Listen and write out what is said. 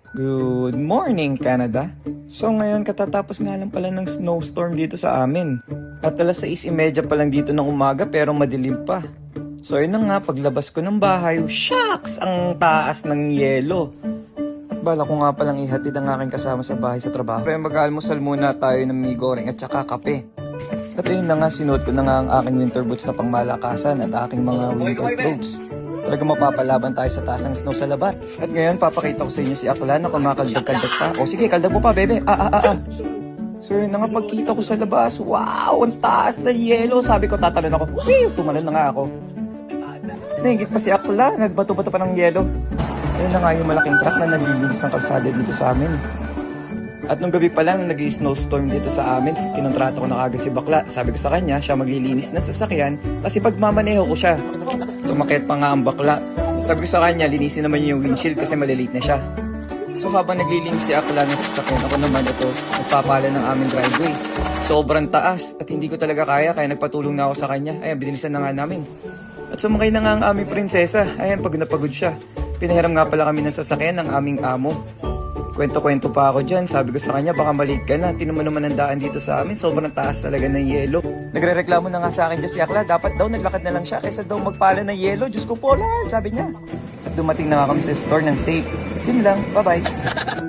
Good morning, Canada. So ngayon katatapos nga lang pala ng snowstorm dito sa amin. At alas 6:30 pa lang dito ng umaga pero madilim pa. So yun na nga, paglabas ko ng bahay, shucks! Ang taas ng yelo. At bala ko nga palang ihatid ang aking kasama sa bahay sa trabaho. Pero mag-almusal muna tayo ng mie goreng at saka kape. At ayun na nga, sinuot ko na nga ang aking winter boots na pangmalakasan at aking mga winter clothes. Talaga mapapalaban tayo sa taas ng snow sa labat. At ngayon, papakita ko sa inyo si Akla na kumakaldag-kaldag pa. O sige, kaldag mo pa, bebe. So yun na nga, pagkita ko sa labas, wow, ang taas na yelo. Sabi ko, tatalon ako. Tumalon na nga ako. Naingit pa si Akla, nagbato-bato pa ng yelo. Ayun na nga yung malaking truck na naglilinis ng kalsada dito sa amin. At nung gabi pa lang, nag-snowstorm dito sa amin, kinontrato ko na kagad si Bakla. Sabi ko sa kanya, siya maglilinis ng sasakyan kasi pagmamaneho ko siya. Tumakit pa nga ang Bakla. Sabi ko sa kanya, linisin naman yung windshield kasi malilate na siya. So habang naglilinis si Akla ng sasakyan, ako naman ito, nagpapala ng aming driveway. Sobrang taas at hindi ko talaga kaya nagpatulong na ako sa kanya. Ayan, binilisan na nga namin. At sumakay na nga ang aming prinsesa. Ayan, pag napagod siya. Pinahiram nga pala kami ng sasakyan ng aming amo. Kwento-kwento pa ako dyan. Sabi ko sa kanya, baka maliit ka na. Tinan mo naman ang daan dito sa amin. Sobrang taas talaga ng yelo. Nagre-reklamo na nga sa akin dyan si Akla. Dapat daw naglakad na lang siya kaysa daw magpala ng yelo. Diyos ko po, Lord, sabi niya. At dumating na nga kami sa store ng safe. Yun lang. Bye-bye.